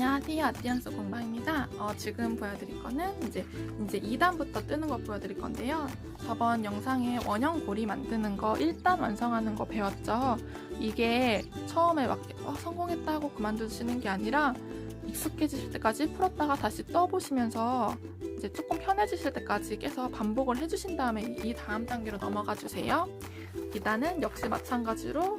안녕하세요. 아띠안스 공방입니다. 지금 보여드릴 거는 이제 2단부터 뜨는 거 보여드릴 건데요. 저번 영상에 원형 고리 만드는 거 1단 완성하는 거 배웠죠? 이게 처음에 막 성공했다 하고 그만두시는 게 아니라 익숙해지실 때까지 풀었다가 다시 떠보시면서 이제 조금 편해지실 때까지 계속 반복을 해주신 다음에 이 다음 단계로 넘어가 주세요. 2단은 역시 마찬가지로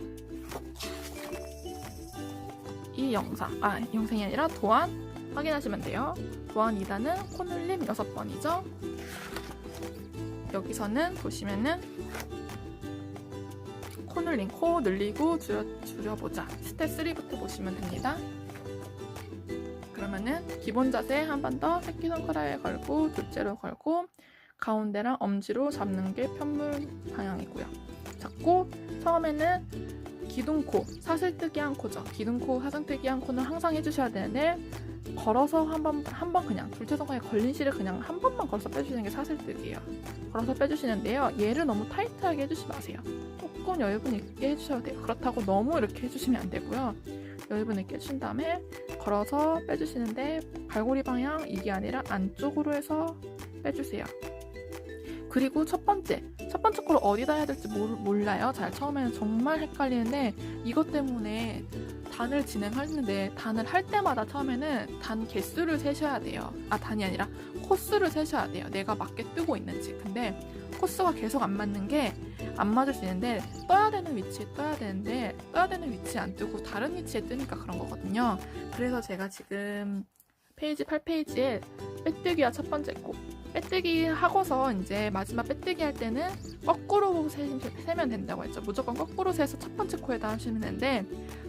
이 영상이 아니라 도안 확인하시면 돼요. 도안 2단은 코눌림 6번이죠. 여기서는 보시면은 코눌림, 코 늘리고 줄여보자. 스텝 3부터 보시면 됩니다. 그러면은 기본 자세 한 번 더 새끼손가락에 걸고 둘째로 걸고 가운데랑 엄지로 잡는 게 편물 방향이고요. 잡고 처음에는 기둥코, 사슬뜨기한 코죠. 기둥코, 사슬뜨기한 코는 항상 해주셔야 되는데 걸어서 한 번 그냥 둘째 손가락에 걸린 실을 그냥 한 번만 걸어서 빼주시는 게 사슬뜨기예요. 걸어서 빼주시는데요. 얘를 너무 타이트하게 해주지 마세요. 조금 여유분 있게 해주셔야 돼요. 그렇다고 너무 이렇게 해주시면 안 되고요. 여유분 있게 해주신 다음에 걸어서 빼주시는데 갈고리 방향 이게 아니라 안쪽으로 해서 빼주세요. 그리고 첫 번째 코를 어디다 해야 될지 몰라요. 잘 처음에는 정말 헷갈리는데 이것 때문에 단을 진행하는데 단을 할 때마다 처음에는 단 개수를 세셔야 돼요. 단이 아니라 코수를 세셔야 돼요. 내가 맞게 뜨고 있는지. 근데 코수가 계속 안 맞는 게 안 맞을 수 있는데 떠야 되는 위치에 떠야 되는데 떠야 되는 위치에 안 뜨고 다른 위치에 뜨니까 그런 거거든요. 그래서 제가 지금 페이지 8페이지에 빼뜨기와 첫 번째 코 빼뜨기 하고서 이제 마지막 빼뜨기 할 때는 거꾸로 세면 된다고 했죠. 무조건 거꾸로 세서 첫 번째 코에다 하시면 되는데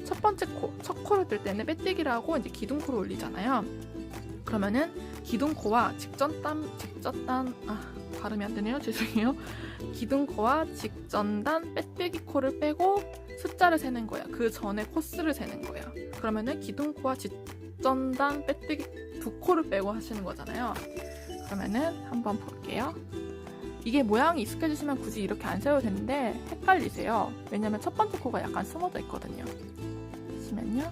첫 번째 코, 첫 코를 뜰 때는 빼뜨기를 하고 이제 기둥코를 올리잖아요. 그러면은 기둥코와 발음이 안 되네요. 죄송해요. 기둥코와 직전단 빼뜨기 코를 빼고 숫자를 세는 거예요. 그 전에 코스를 세는 거예요. 그러면은 기둥코와 직전단 빼뜨기 두 코를 빼고 하시는 거잖아요. 그러면은 한번 볼게요. 이게 모양이 익숙해지시면 굳이 이렇게 안 세워도 되는데 헷갈리세요. 왜냐면 첫 번째 코가 약간 숨어져 있거든요. 보시면요.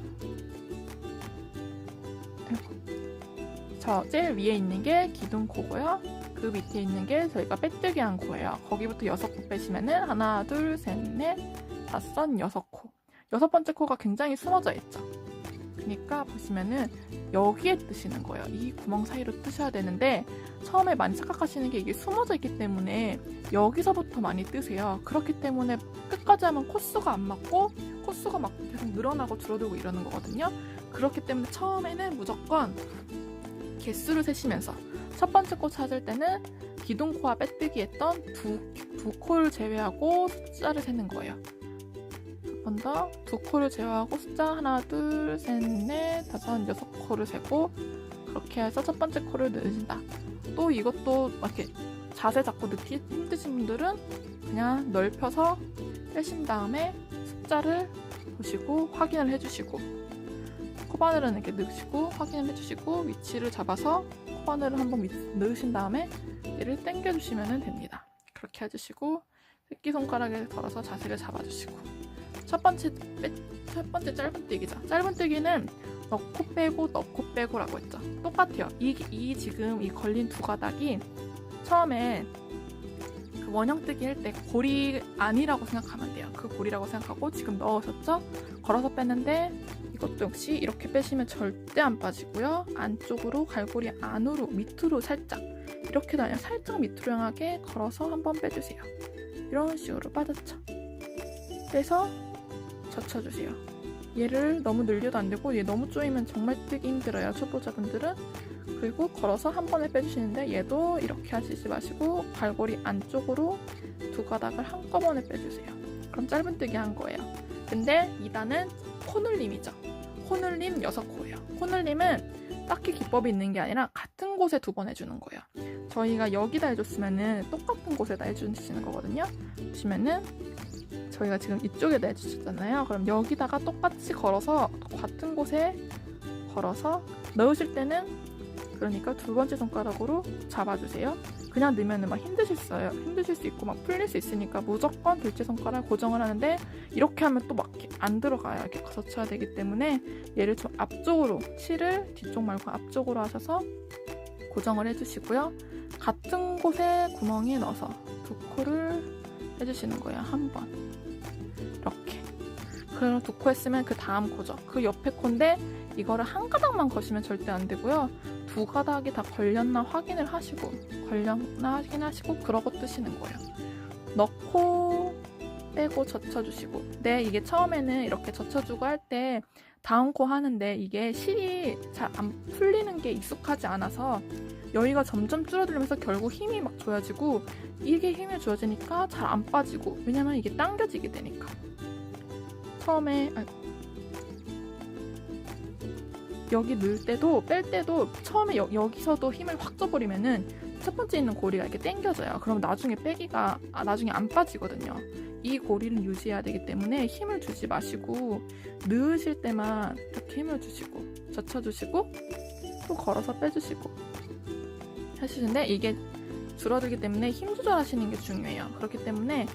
저 제일 위에 있는 게 기둥코고요. 그 밑에 있는 게 저희가 빼뜨기 한 코예요. 거기부터 6코 빼시면은 하나, 둘, 셋, 넷, 다섯, 6코. 6번째 코가 굉장히 숨어져 있죠. 그러니까 보시면은 여기에 뜨시는 거예요. 이 구멍 사이로 뜨셔야 되는데 처음에 많이 착각하시는 게 이게 숨어져 있기 때문에 여기서부터 많이 뜨세요. 그렇기 때문에 끝까지 하면 코수가 안 맞고 코수가 막 계속 늘어나고 줄어들고 이러는 거거든요. 그렇기 때문에 처음에는 무조건 개수를 세시면서 첫 번째 코 찾을 때는 기둥코와 빼뜨기 했던 두 코를 제외하고 숫자를 세는 거예요. 한 번 더 두 코를 제외하고 숫자 하나, 둘, 셋, 넷, 다섯, 6코를 세고 그렇게 해서 첫 번째 코를 넣으신다. 또 이것도 이렇게 자세 잡고 넣기 힘드신 분들은 그냥 넓혀서 빼신 다음에 숫자를 보시고 확인을 해주시고 코바늘은 이렇게 넣으시고 확인을 해주시고 위치를 잡아서 코바늘을 한번 넣으신 다음에 얘를 당겨주시면 됩니다. 그렇게 해주시고 새끼손가락에 걸어서 자세를 잡아주시고 첫 번째 짧은뜨기죠. 짧은뜨기는 넣고 빼고라고 했죠. 똑같아요. 지금 이 걸린 두 가닥이 처음에 그 원형뜨기 할 때 고리 아니라고 생각하면 돼요. 그 고리라고 생각하고 지금 넣으셨죠? 걸어서 뺐는데 이것도 역시 이렇게 빼시면 절대 안 빠지고요. 안쪽으로 갈고리 안으로 밑으로 살짝 이렇게도 아니라 살짝 밑으로 향하게 걸어서 한번 빼주세요. 이런 식으로 빠졌죠. 빼서 젖혀주세요. 얘를 너무 늘려도 안 되고 얘 너무 조이면 정말 뜨기 힘들어요. 초보자분들은. 그리고 걸어서 한 번에 빼주시는데 얘도 이렇게 하시지 마시고 갈고리 안쪽으로 두 가닥을 한꺼번에 빼주세요. 그럼 짧은뜨기 한 거예요. 근데 2단은 코눌림이죠. 코눌림 6코예요. 코눌림은 딱히 기법이 있는 게 아니라 같은 곳에 2번 해주는 거예요. 저희가 여기다 해줬으면은 똑같은 곳에다 해주시는 거거든요. 보시면은 저희가 지금 이쪽에다 해주셨잖아요. 그럼 여기다가 똑같이 걸어서 같은 곳에 걸어서 넣으실 때는 그러니까 두 번째 손가락으로 잡아주세요. 그냥 넣으면 막 힘드실 수 있고 막 풀릴 수 있으니까 무조건 둘째 손가락 고정을 하는데, 이렇게 하면 또 막 안 들어가요. 이렇게 젖혀야 되기 때문에 얘를 좀 앞쪽으로, 실을 뒤쪽 말고 앞쪽으로 하셔서 고정을 해주시고요. 같은 곳에 구멍에 넣어서 2코를 해주시는 거예요. 한 번 이렇게. 그럼 2코 했으면 그 다음 코죠. 그 옆에 코인데 이거를 한 가닥만 거시면 절대 안 되고요. 2가닥이 다 걸렸나 확인을 하시고, 그러고 뜨시는 거예요. 넣고 빼고 젖혀주시고. 네, 이게 처음에는 이렇게 젖혀주고 할 때 다음 코 하는데 이게 실이 잘 안 풀리는 게 익숙하지 않아서 여기가 점점 줄어들면서 결국 힘이 막 줘야지고, 이게 힘이 줘야지니까 잘 안 빠지고, 왜냐면 이게 당겨지게 되니까. 처음에 여기 넣을 때도 뺄 때도 처음에 여기서도 힘을 확 줘버리면은 첫 번째 있는 고리가 이렇게 당겨져요. 그럼 나중에 빼기가 나중에 안 빠지거든요. 이 고리를 유지해야 되기 때문에 힘을 주지 마시고 넣으실 때만 이렇게 힘을 주시고 젖혀주시고 또 걸어서 빼주시고 하시는데, 이게 줄어들기 때문에 힘 조절하시는 게 중요해요. 그렇기 때문에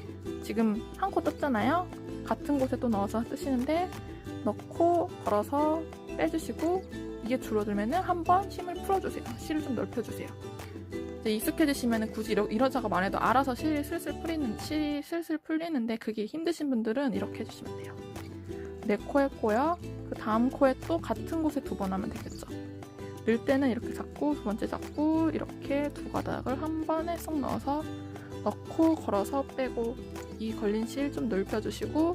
지금 한 코 떴잖아요. 같은 곳에 또 넣어서 뜨시는데, 넣고 걸어서 빼주시고, 이게 줄어들면은 한번 힘을 풀어주세요. 실을 좀 넓혀주세요. 이제 익숙해지시면은 굳이 이러자가 안 해도 알아서 실이 슬슬 풀리는데, 그게 힘드신 분들은 이렇게 해주시면 돼요. 4코 했고요. 그 다음 코에 또 같은 곳에 2번 하면 되겠죠. 넣을 때는 이렇게 잡고, 2번째 잡고, 이렇게 2가닥을 한 번에 쏙 넣어서 넣고 걸어서 빼고, 이 걸린 실 좀 넓혀주시고,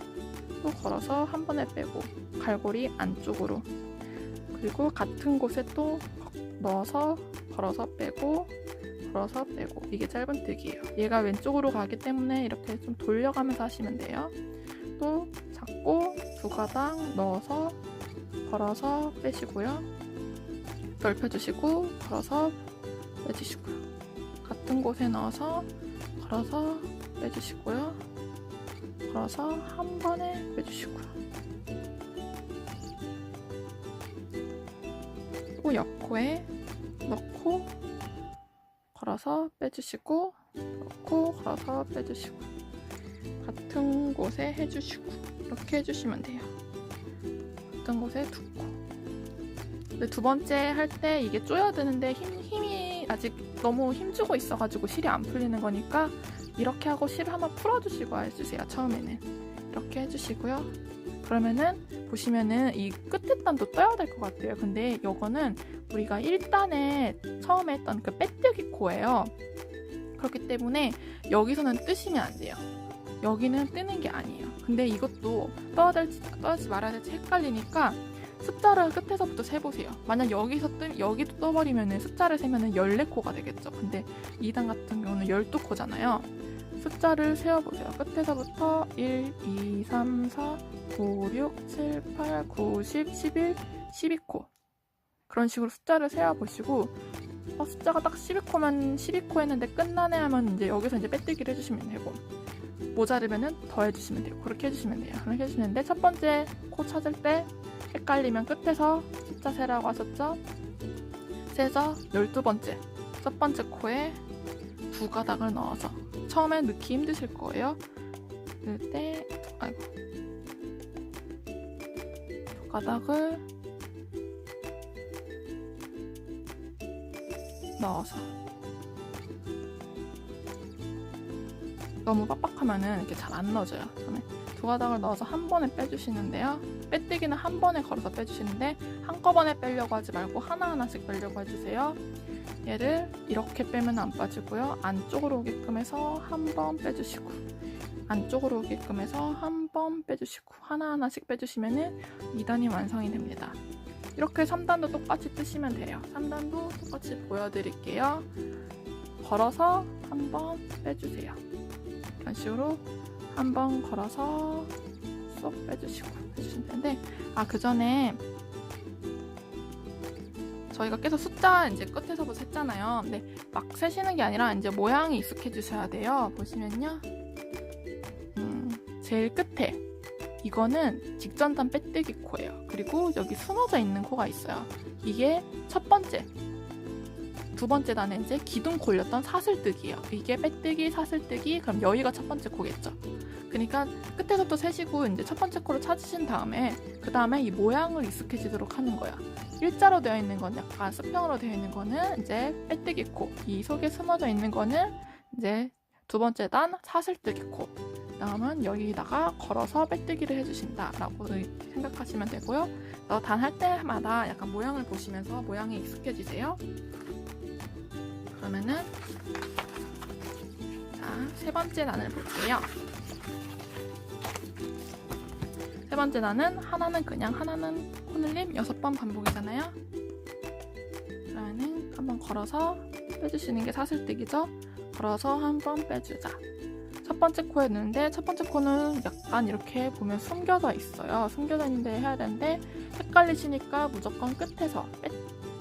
또 걸어서 한 번에 빼고, 갈고리 안쪽으로, 그리고 같은 곳에 또 넣어서 걸어서 빼고, 걸어서 빼고. 이게 짧은뜨기예요. 얘가 왼쪽으로 가기 때문에 이렇게 좀 돌려가면서 하시면 돼요. 또 잡고 2가닥 넣어서 걸어서 빼시고요. 넓혀주시고 걸어서 빼주시고요. 같은 곳에 넣어서 걸어서 빼주시고요. 걸어서 한 번에 빼주시고요. 또 옆코에 넣고 걸어서 빼주시고, 넣고 걸어서 빼주시고, 같은 곳에 해주시고, 이렇게 해주시면 돼요. 같은 곳에 2코. 근데 2번째 할 때 이게 쪼여드는데 힘이 아직 너무 힘주고 있어가지고 실이 안 풀리는 거니까 이렇게 하고 실을 한번 풀어주시고 해주세요. 처음에는 이렇게 해주시고요. 그러면은 보시면은 이 끝에 단도 떠야 될 것 같아요. 근데 이거는 우리가 1단에 처음에 했던 그 빼뜨기 코예요. 그렇기 때문에 여기서는 뜨시면 안 돼요. 여기는 뜨는 게 아니에요. 근데 이것도 떠야지 말아야 될지 헷갈리니까 숫자를 끝에서부터 세보세요. 만약 여기도 떠버리면 숫자를 세면 14코가 되겠죠. 근데 2단 같은 경우는 12코잖아요. 숫자를 세어보세요. 끝에서부터 1, 2, 3, 4, 5, 6, 7, 8, 9, 10, 11, 12코. 그런 식으로 숫자를 세어보시고, 숫자가 딱 12코면 12코 했는데 끝나네 하면 이제 여기서 이제 빼뜨기를 해주시면 되고, 모자르면은 더 해주시면 돼요. 그렇게 해주시면 돼요. 그렇게 해주시는데, 첫 번째 코 찾을 때 헷갈리면 끝에서 숫자 세라고 하셨죠? 세서 12번째, 첫 번째 코에 2가닥을 넣어서, 처음에 넣기 힘드실 거예요. 넣을 때, 2가닥을 넣어서, 너무 빡빡하면은 이렇게 잘 안 넣어져요. 처음에 2가닥을 넣어서 한 번에 빼주시는데요. 빼뜨기는 한 번에 걸어서 빼주시는데, 한꺼번에 빼려고 하지 말고 하나하나씩 빼려고 해주세요. 얘를 이렇게 빼면 안 빠지고요. 안쪽으로 오게끔 해서 한 번 빼주시고, 안쪽으로 오게끔 해서 한 번 빼주시고, 하나하나씩 빼주시면은 2단이 완성이 됩니다. 이렇게 3단도 똑같이 뜨시면 돼요. 3단도 똑같이 보여드릴게요. 걸어서 한 번 빼주세요. 이런 식으로 한 번 걸어서 쏙 빼주시고 해주시면 되는데, 그 전에 저희가 계속 숫자 이제 끝에서부터 셌잖아요. 근데 막 세시는 게 아니라 이제 모양이 익숙해지셔야 돼요. 보시면요. 제일 끝에 이거는 직전단 빼뜨기 코예요. 그리고 여기 숨어져 있는 코가 있어요. 이게 첫 번째 두 번째 단은 이제 기둥코 올렸던 사슬뜨기예요. 이게 빼뜨기, 사슬뜨기, 그럼 여기가 첫 번째 코겠죠. 그러니까 끝에서부터 세시고 이제 첫 번째 코를 찾으신 다음에 그 다음에 이 모양을 익숙해지도록 하는 거야. 일자로 되어 있는 건 약간 수평으로 되어 있는 거는 이제 빼뜨기 코, 이 속에 숨어져 있는 거는 이제 두 번째 단 사슬뜨기 코. 다음은 여기다가 걸어서 빼뜨기를 해주신다 라고 생각하시면 되고요. 단 할 때마다 약간 모양을 보시면서 모양에 익숙해지세요. 그러면은 자, 세 번째 단을 볼게요. 세 번째 단은 하나는 코늘림 6번 반복이잖아요. 그러면은 한번 걸어서 빼주시는 게 사슬뜨기죠. 걸어서 한번 빼주자. 첫 번째 코에 넣는데 첫 번째 코는 약간 이렇게 보면 숨겨져 있어요. 숨겨져 있는데 해야 되는데 헷갈리시니까 무조건 끝에서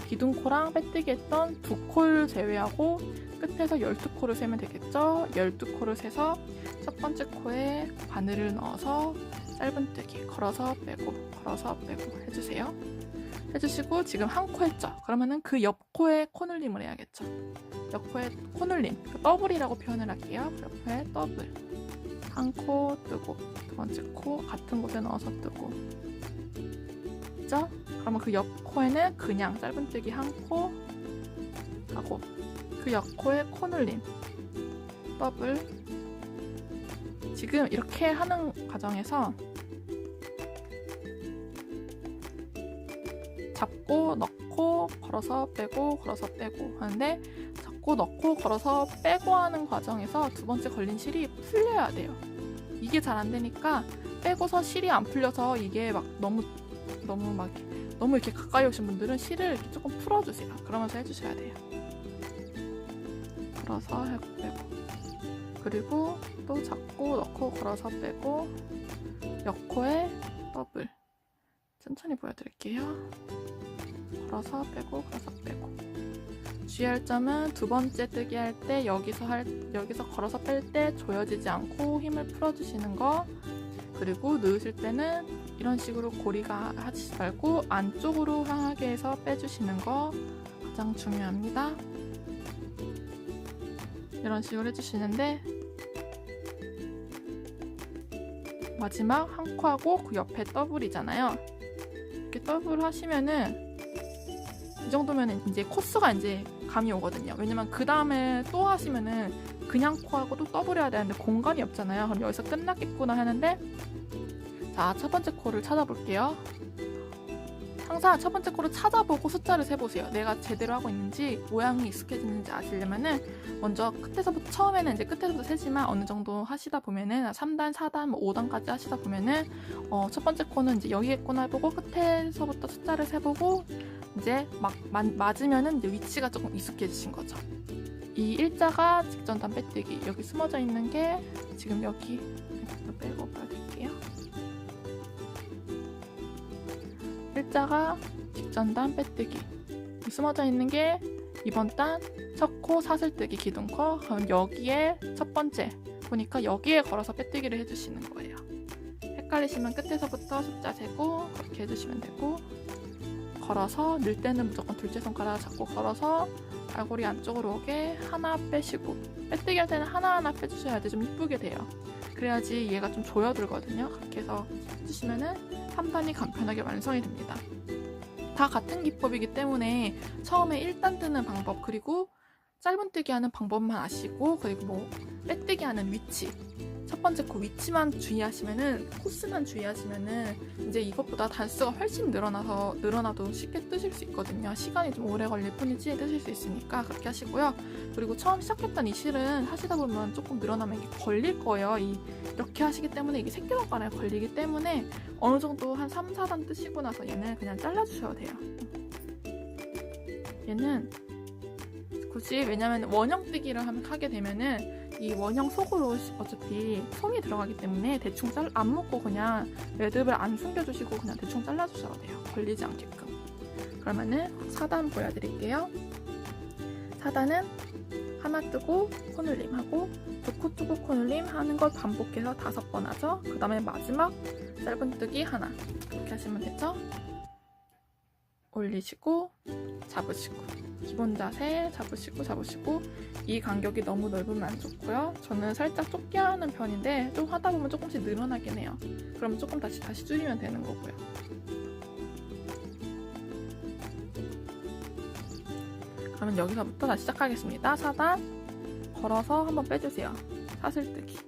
기둥코랑 빼뜨기 했던 두 코를 제외하고 끝에서 12코를 세면 되겠죠. 12코를 세서 첫 번째 코에 바늘을 넣어서 짧은뜨기 걸어서 빼고 해주세요. 해주시고 지금 한 코 했죠. 그러면은 그 옆 코에 코늘림을 해야겠죠. 옆 코에 코늘림, 더블이라고 표현을 할게요. 옆에 더블. 한 코 뜨고 두 번째 코 같은 곳에 넣어서 뜨고. 그죠? 그러면 그 옆 코에는 그냥 짧은뜨기 한 코 하고 그 옆 코에 코늘림, 더블. 지금 이렇게 하는 과정에서 잡고 넣고 걸어서 빼고 하는데 잡고 넣고 걸어서 빼고 하는 과정에서 두 번째 걸린 실이 풀려야 돼요. 이게 잘 안 되니까 빼고서 실이 안 풀려서 이게 막 너무 이렇게 가까이 오신 분들은 실을 이렇게 조금 풀어주세요. 그러면서 해주셔야 돼요. 걸어서 빼고 그리고 또 잡고 넣고 걸어서 빼고 옆코에 더블. 천천히 보여드릴게요. 걸어서 빼고 주의할 점은 두 번째 뜨기 할 때 여기서 걸어서 뺄 때 조여지지 않고 힘을 풀어주시는 거. 그리고 넣으실 때는 이런 식으로 고리가 하지 말고 안쪽으로 향하게 해서 빼주시는 거 가장 중요합니다. 이런 식으로 해주시는데 마지막 한 코하고 그 옆에 더블이잖아요. 이렇게 더블 하시면은 이 정도면 이제 코스가 이제 감이 오거든요. 왜냐면 그 다음에 또 하시면은 그냥 코하고 또 더블 해야 되는데 공간이 없잖아요. 그럼 여기서 끝났겠구나 하는데 자, 첫 번째 코를 찾아볼게요. 항상 첫 번째 코를 찾아보고 숫자를 세보세요. 내가 제대로 하고 있는지 모양이 익숙해지는지 아시려면은 먼저 처음에는 이제 끝에서부터 세지만 어느 정도 하시다 보면은 3단, 4단, 5단까지 하시다 보면은 첫 번째 코는 이제 여기겠구나 해보고 끝에서부터 숫자를 세보고 이제 맞으면은 이제 위치가 조금 익숙해지신 거죠. 이 일자가 직전단 빼뜨기 여기 숨어져 있는 게 지금 여기 빼고 보여드릴게요. 일자가 직전단 빼뜨기 숨어져 있는 게 이번 단 첫 코 사슬뜨기 기둥코. 그럼 여기에 첫 번째 보니까 여기에 걸어서 빼뜨기를 해주시는 거예요. 헷갈리시면 끝에서부터 숫자 세고 그렇게 해주시면 되고 걸어서 넣을 때는 무조건 둘째 손가락 잡고 걸어서 갈고리 안쪽으로 오게 하나 빼시고 빼뜨기 할 때는 하나하나 빼주셔야 돼. 좀 이쁘게 돼요. 그래야지 얘가 좀 조여들거든요. 그렇게 해서 해주시면은 3단이 간편하게 완성이 됩니다. 다 같은 기법이기 때문에 처음에 1단 뜨는 방법 그리고 짧은뜨기 하는 방법만 아시고 그리고 뭐 빼뜨기 하는 위치 첫 번째 코 위치만 주의하시면은 코스만 주의하시면은 이제 이것보다 단수가 훨씬 늘어나도 쉽게 뜨실 수 있거든요. 시간이 좀 오래 걸릴 뿐이지 뜨실 수 있으니까 그렇게 하시고요. 그리고 처음 시작했던 이 실은 하시다 보면 조금 늘어나면 이게 걸릴 거예요. 이렇게 하시기 때문에 이게 새끼손가락에 걸리기 때문에 어느 정도 한 3, 4단 뜨시고 나서 얘는 그냥 잘라주셔도 돼요. 얘는 굳이 왜냐면 원형뜨기를 하게 되면은 이 원형 속으로 어차피 솜이 들어가기 때문에 대충 안 묶고 그냥 매듭을 안 숨겨주시고 그냥 대충 잘라주셔도 돼요. 걸리지 않게끔. 그러면은 4단 보여드릴게요. 4단은 하나 뜨고 코늘림 하고 두 코 뜨고 코늘림 하는 걸 반복해서 5번 하죠. 그 다음에 마지막 짧은뜨기 하나 그렇게 하시면 되죠. 올리시고 잡으시고, 기본 자세 잡으시고. 이 간격이 너무 넓으면 안 좋고요. 저는 살짝 좁게 하는 편인데 좀 하다 보면 조금씩 늘어나긴 해요. 그럼 조금 다시 줄이면 되는 거고요. 그러면 여기서부터 다시 시작하겠습니다. 4단 걸어서 한번 빼주세요. 사슬뜨기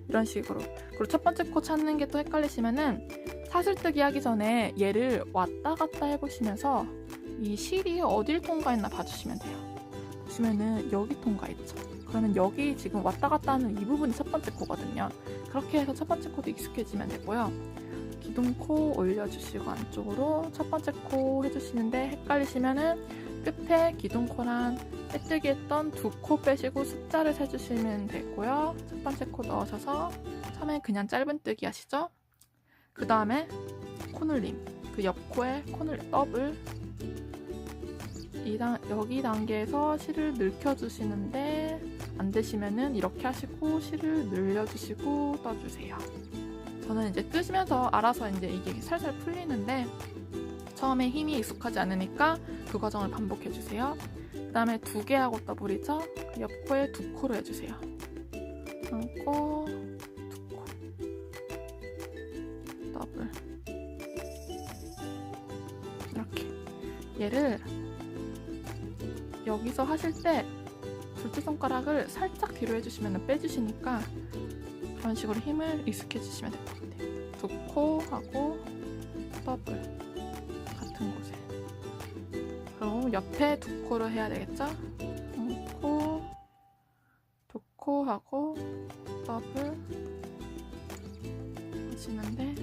이런 식으로. 그리고 첫 번째 코 찾는 게 또 헷갈리시면은 사슬뜨기 하기 전에 얘를 왔다 갔다 해보시면서 이 실이 어딜 통과했나 봐주시면 돼요. 보시면은 여기 통과했죠. 그러면 여기 지금 왔다 갔다 하는 이 부분이 첫 번째 코거든요. 그렇게 해서 첫 번째 코도 익숙해지면 되고요. 기둥코 올려주시고 안쪽으로 첫 번째 코 해주시는데 헷갈리시면은 끝에 기둥코랑 빼뜨기 했던 두 코 빼시고 숫자를 세주시면 되고요. 첫 번째 코 넣으셔서 처음에 그냥 짧은 뜨기 하시죠. 그 다음에 코눌림, 그 옆 코에 코눌림 더블. 여기 단계에서 실을 늘켜주시는데 안 되시면은 이렇게 하시고 실을 늘려주시고 떠주세요. 저는 이제 뜨시면서 알아서 이제 이게 살살 풀리는데 처음에 힘이 익숙하지 않으니까 그 과정을 반복해주세요. 그 다음에 2개 하고 더블이죠. 그 옆 코에 2코로 해주세요. 한 코, 2코, 더블. 이렇게. 얘를 여기서 하실 때 둘째 손가락을 살짝 뒤로 해주시면 빼주시니까 그런 식으로 힘을 익숙해지시면 될 것 같아요. 2코 하고 더블 같은 곳에. 그럼 옆에 2코로 해야 되겠죠? 1코, 2코 하고 더블 하시는데,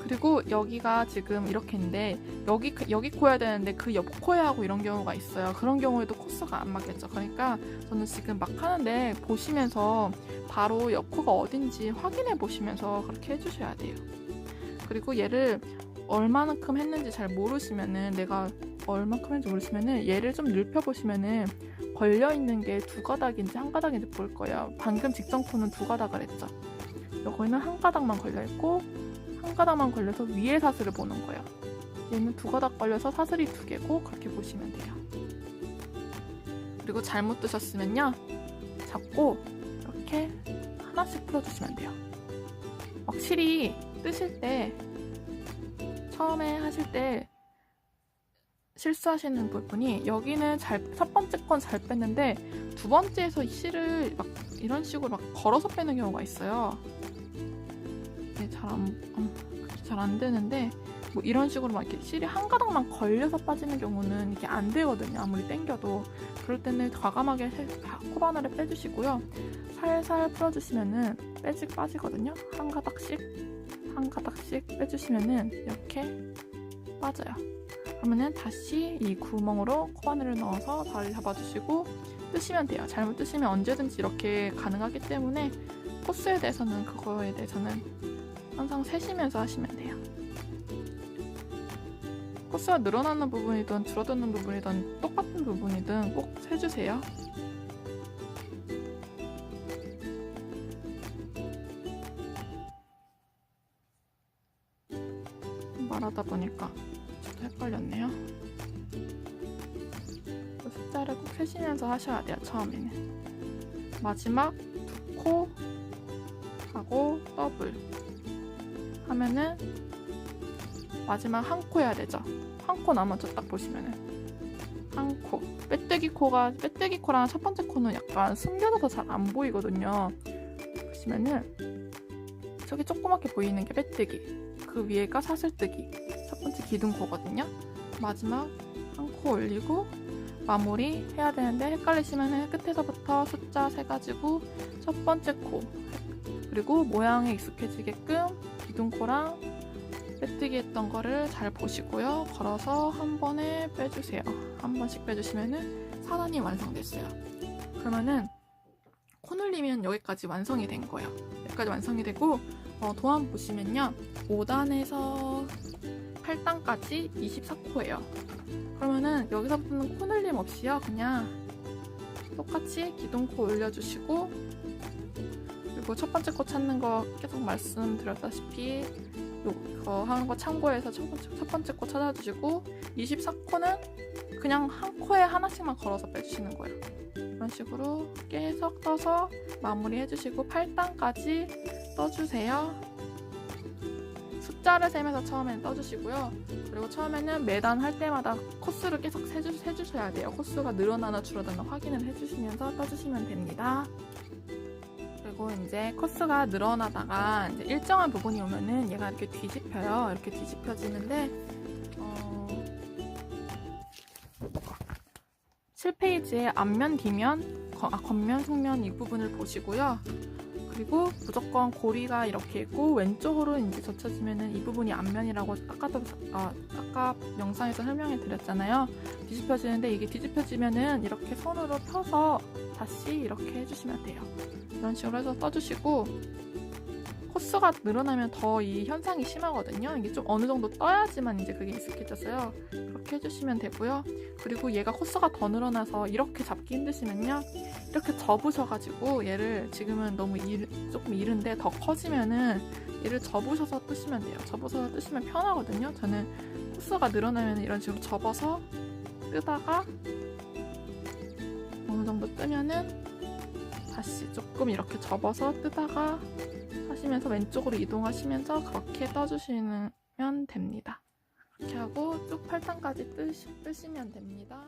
그리고 여기가 지금 이렇게 있는데 여기 코여야 되는데 그 옆 코에 하고 이런 경우가 있어요. 그런 경우에도 코스가 안 맞겠죠. 그러니까 저는 지금 막 하는데 보시면서 바로 옆 코가 어딘지 확인해 보시면서 그렇게 해주셔야 돼요. 그리고 얘를 얼마만큼 했는지 잘 모르시면은, 내가 얼마만큼 했는지 모르시면은 얘를 좀 눕혀보시면은 걸려있는 게 2가닥인지 1가닥인지 보일 거예요. 방금 직전 코는 2가닥을 했죠. 여기는 1가닥만 걸려있고 1가닥만 걸려서 위에 사슬을 보는 거예요. 얘는 2가닥 걸려서 사슬이 2개고 그렇게 보시면 돼요. 그리고 잘못 뜨셨으면요, 잡고 이렇게 하나씩 풀어주시면 돼요. 막 실이 뜨실 때, 처음에 하실 때 실수하시는 부분이, 여기는 첫 번째 건 잘 뺐는데 두 번째에서 이 실을 막 이런 식으로 막 걸어서 빼는 경우가 있어요. 잘 안 되는데, 뭐 이런 식으로 막 이렇게 실이 1가닥만 걸려서 빠지는 경우는 이게 안 되거든요. 아무리 당겨도. 그럴 때는 과감하게 코바늘을 빼주시고요. 살살 풀어주시면은 빠지거든요. 1가닥씩 빼주시면은 이렇게 빠져요. 그러면은 다시 이 구멍으로 코바늘을 넣어서 다리 잡아주시고 뜨시면 돼요. 잘못 뜨시면 언제든지 이렇게 가능하기 때문에 코스에 대해서는, 그거에 대해서는 항상 세시면서 하시면 돼요. 코스가 늘어나는 부분이든 줄어드는 부분이든 똑같은 부분이든 꼭 세주세요. 말하다 보니까 저도 헷갈렸네요. 숫자를 꼭 세시면서 하셔야 돼요. 처음에는. 마지막 2코 하고 더블 하면은 마지막 1코 해야 되죠. 1코 남았죠. 딱 보시면은 1코. 빼뜨기 코랑 첫 번째 코는 약간 숨겨져서 잘 안 보이거든요. 보시면은 저기 조그맣게 보이는 게 빼뜨기, 그 위에가 사슬뜨기, 첫 번째 기둥코거든요. 마지막 1코 올리고 마무리 해야 되는데, 헷갈리시면은 끝에서부터 숫자 세가지고 첫 번째 코, 그리고 모양에 익숙해지게끔 기둥코랑 빼뜨기 했던 거를 잘 보시고요. 걸어서 한 번에 빼주세요. 한 번씩 빼주시면은 4단이 완성됐어요. 그러면은 코눌리면 여기까지 완성이 된 거예요. 여기까지 완성이 되고, 도안 보시면요, 5단에서 8단까지 24코예요. 그러면은 여기서부터는 코눌림 없이요, 그냥 똑같이 기둥코 올려주시고, 그리고 첫 번째 코 찾는 거 계속 말씀드렸다시피 이거 하는 거 참고해서 첫 번째 코 찾아주시고 24코는 그냥 한 코에 하나씩만 걸어서 빼주시는 거예요. 이런 식으로 계속 떠서 마무리 해주시고 8단까지 떠주세요. 숫자를 세면서 처음에는 떠주시고요. 그리고 처음에는 매단 할 때마다 코수를 계속 세주셔야 돼요. 코수가 늘어나나 줄어드나 확인을 해주시면서 떠주시면 됩니다. 그리고 이제 코수가 늘어나다가 이제 일정한 부분이 오면은 얘가 이렇게 뒤집혀요. 이렇게 뒤집혀지는데 7페이지의 앞면, 뒷면, 겉면, 속면 이 부분을 보시고요. 그리고 무조건 고리가 이렇게 있고 왼쪽으로 이제 젖혀지면은 이 부분이 앞면이라고 아까 영상에서 설명해 드렸잖아요. 뒤집혀지는데 이게 뒤집혀지면은 이렇게 손으로 펴서 다시 이렇게 해주시면 돼요. 이런 식으로 해서 떠주시고 코수가 늘어나면 더 이 현상이 심하거든요. 이게 좀 어느 정도 떠야지만 이제 그게 익숙해져서요. 그렇게 해주시면 되고요. 그리고 얘가 코수가 더 늘어나서 이렇게 잡기 힘드시면요. 이렇게 접으셔가지고 얘를 지금은 너무 조금 이른데 더 커지면은 얘를 접으셔서 뜨시면 돼요. 접어서 뜨시면 편하거든요. 저는 코수가 늘어나면 이런 식으로 접어서 뜨다가 어느 정도 뜨면은 다시 조금 이렇게 접어서 뜨다가 하시면서 왼쪽으로 이동하시면서 그렇게 떠주시면 됩니다. 이렇게 하고 쭉 8단까지 뜨시면 됩니다.